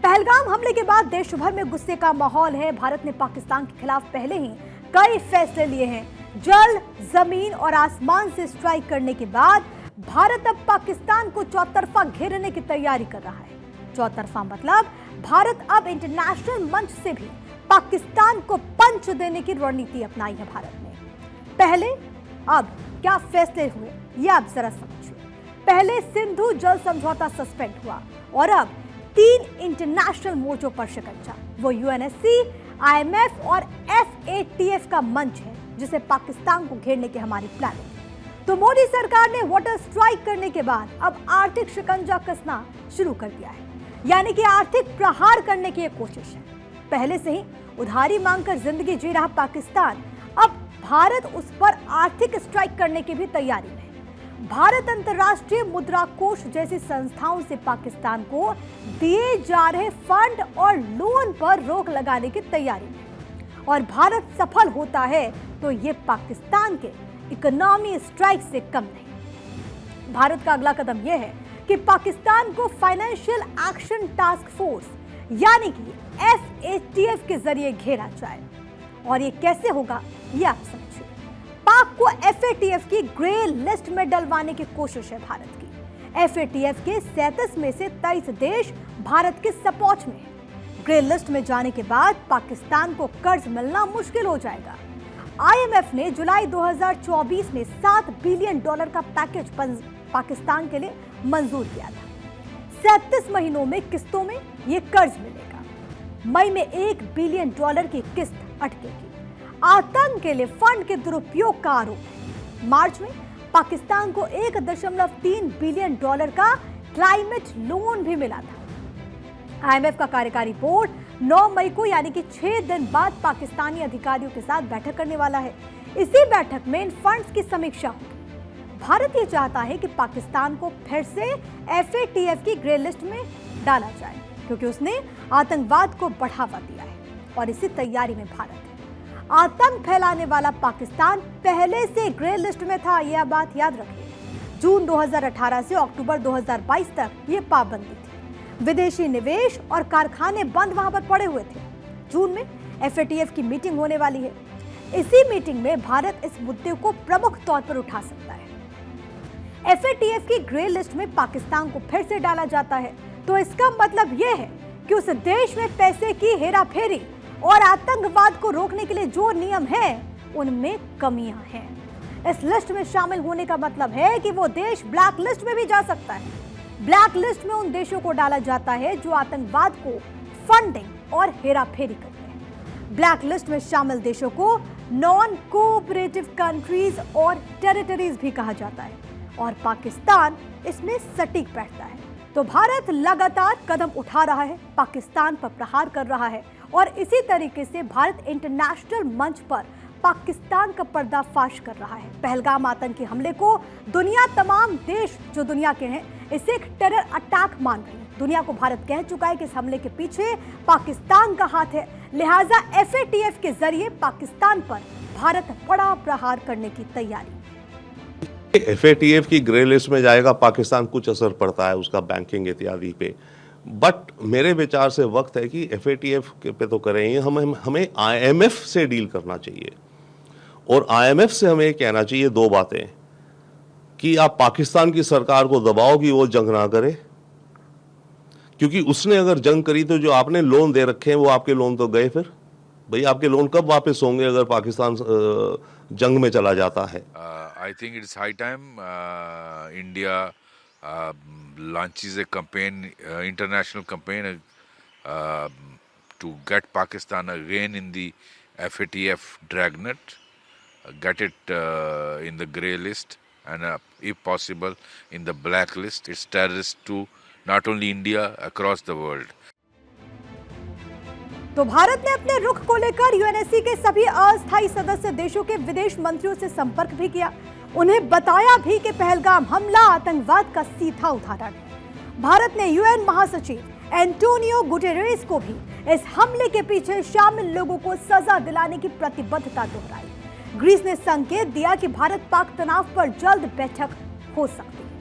पहलगाम हमले के बाद देश भर में गुस्से का माहौल है। भारत ने पाकिस्तान के खिलाफ पहले ही कई फैसले लिए हैं। जल, जमीन और आसमान से स्ट्राइक करने के बाद भारत अब पाकिस्तान को चौतरफा घेरने की तैयारी कर रहा है। चौतरफा मतलब भारत अब इंटरनेशनल मंच से भी पाकिस्तान को पंच देने की रणनीति अपनाई है भारत ने। पहले अब क्या फैसले हुए ये आप जरा समझिए। पहले सिंधु जल समझौता सस्पेंड हुआ और अब 3 इंटरनेशनल मोर्चों पर शिकंजा। वो यूएनएससी, आईएमएफ और एफएटीएफ का मंच है जिसे पाकिस्तान को घेरने की हमारी प्लानिंग है। तो मोदी सरकार ने वाटर स्ट्राइक करने के बाद अब आर्थिक शिकंजा कसना शुरू कर दिया है, यानी कि आर्थिक प्रहार करने की एक कोशिश है। पहले से ही उधारी मांगकर जिंदगी जी रहा पाकिस्तान, अब भारत उस पर आर्थिक स्ट्राइक करने की भी तैयारी में है। भारत अंतर्राष्ट्रीय मुद्रा कोष जैसी संस्थाओं से पाकिस्तान को दिए जा रहे फंड और लोन पर रोक लगाने की तैयारी में है। और भारत सफल होता है तो ये पाकिस्तान के इकोनॉमी स्ट्राइक से कम नहीं। भारत का अगला कदम यह है कि पाकिस्तान को फाइनेंशियल एक्शन टास्क फोर्स यानी कि एफएटीएफ के जरिए घेरा जाए। और ये कैसे होगा ये आप समझिए। पाक को एफएटीएफ की ग्रे लिस्ट में डलवाने की कोशिश है भारत की। एफएटीएफ के 37 में से 23 देश भारत के सपोर्ट में है। ग्रे लिस्ट में जाने के बाद पाकिस्तान को कर्ज मिलना मुश्किल हो जाएगा। आईएमएफ ने जुलाई 2024 में $7 बिलियन का पैकेज पाकिस्तान के लिए मंजूर किया था। 37 महीनों में किस्तों में यह कर्ज मिलेगा। मई में $1 बिलियन की किस्त अटकेगी। आतंक के लिए फंड के दुरुपयोग का आरोप है। मार्च में पाकिस्तान को $1.3 बिलियन का क्लाइमेट लोन भी मिला था। आईएमएफ का कार्यकारी बोर्ड 9 मई को यानी कि 6 दिन बाद पाकिस्तानी अधिकारियों के साथ बैठक करने वाला है। इसी बैठक में इन फंड्स की समीक्षा होगी। भारत ये चाहता है कि पाकिस्तान को फिर से एफएटीएफ की ग्रे लिस्ट में डाला जाए क्योंकि उसने आतंकवाद को बढ़ावा दिया है और इसी तैयारी में भारत है। आतंक फैलाने वाला पाकिस्तान पहले से ग्रे लिस्ट में था, यह बात याद रखिए। जून 2018 से अक्टूबर 2022 तक ये पाबंदी थी। विदेशी निवेश और कारखाने बंद वहां पर पड़े हुए थे। जून में एफएटीएफ की मीटिंग होने वाली है। इसी मीटिंग में भारत इस मुद्दे को प्रमुख तौर पर उठा सकता है। एफएटीएफ की ग्रे लिस्ट में पाकिस्तान को फिर से डाला जाता है तो इसका मतलब यह है कि उस देश में पैसे की हेराफेरी और आतंकवाद को रोकने के लिए जो नियम हैं उनमें कमियां हैं। इस लिस्ट में शामिल होने का मतलब है कि वो देश ब्लैक लिस्ट में भी जा सकता है। ब्लैक लिस्ट में उन देशों को डाला जाता है जो आतंकवाद को फंडिंग और हेराफेरी करते हैं। ब्लैक लिस्ट में शामिल देशों को नॉन कोऑपरेटिव कंट्रीज और टेरिटरीज भी कहा जाता है और पाकिस्तान इसमें सटीक बैठता है। तो भारत लगातार कदम उठा रहा है, पाकिस्तान पर प्रहार कर रहा है और इसी तरीके से भारत इंटरनेशनल मंच पर पाकिस्तान का पर्दाफाश कर रहा है। पहलगाम आतंकी हमले को दुनिया, तमाम देश जो दुनिया के हैं, इसे एक टेरर अटैक मान रहे हैं। दुनिया को भारत कह चुका है कि इस हमले के पीछे पाकिस्तान का हाथ है। लिहाजा एफएटीएफ के जरिए पाकिस्तान पर भारत बड़ा प्रहार करने की तैयारी। एफएटीएफ की ग्रे लिस्ट में जाएगा पाकिस्तान, कुछ असर पड़ता है उसका बैंकिंग इत्यादि पे। बट मेरे विचार से वक्त है कि एफएटीएफ पे तो करें ही, हमें आईएमएफ से डील करना चाहिए। और आईएमएफ से हमें कहना चाहिए 2 बातें कि आप पाकिस्तान की सरकार को दबाओ कि वो जंग ना करे, क्योंकि उसने अगर जंग करी तो जो आपने लोन दे रखे हैं वो आपके लोन तो गए। फिर भाई आपके लोन कब वापस होंगे अगर पाकिस्तान जंग में चला जाता है। I think it's high time India launches a campaign, international campaign to get Pakistan again in the FATF dragnet, get it in the grey list and if possible in the black list. It's terrorist to not only India, across the world. तो भारत ने अपने रुख को लेकर UNSC के सभी अस्थायी सदस्य देशों के विदेश मंत्रियों से संपर्क भी किया। उन्हें बताया भी कि पहलगाम हमला आतंकवाद का सीधा उदाहरण है। भारत ने यूएन महासचिव एंटोनियो गुटेरेस को भी इस हमले के पीछे शामिल लोगों को सजा दिलाने की प्रतिबद्धता दोहराई। ग्रीस ने संकेत दिया कि भारत पाक तनाव पर जल्द बैठक हो सकती है।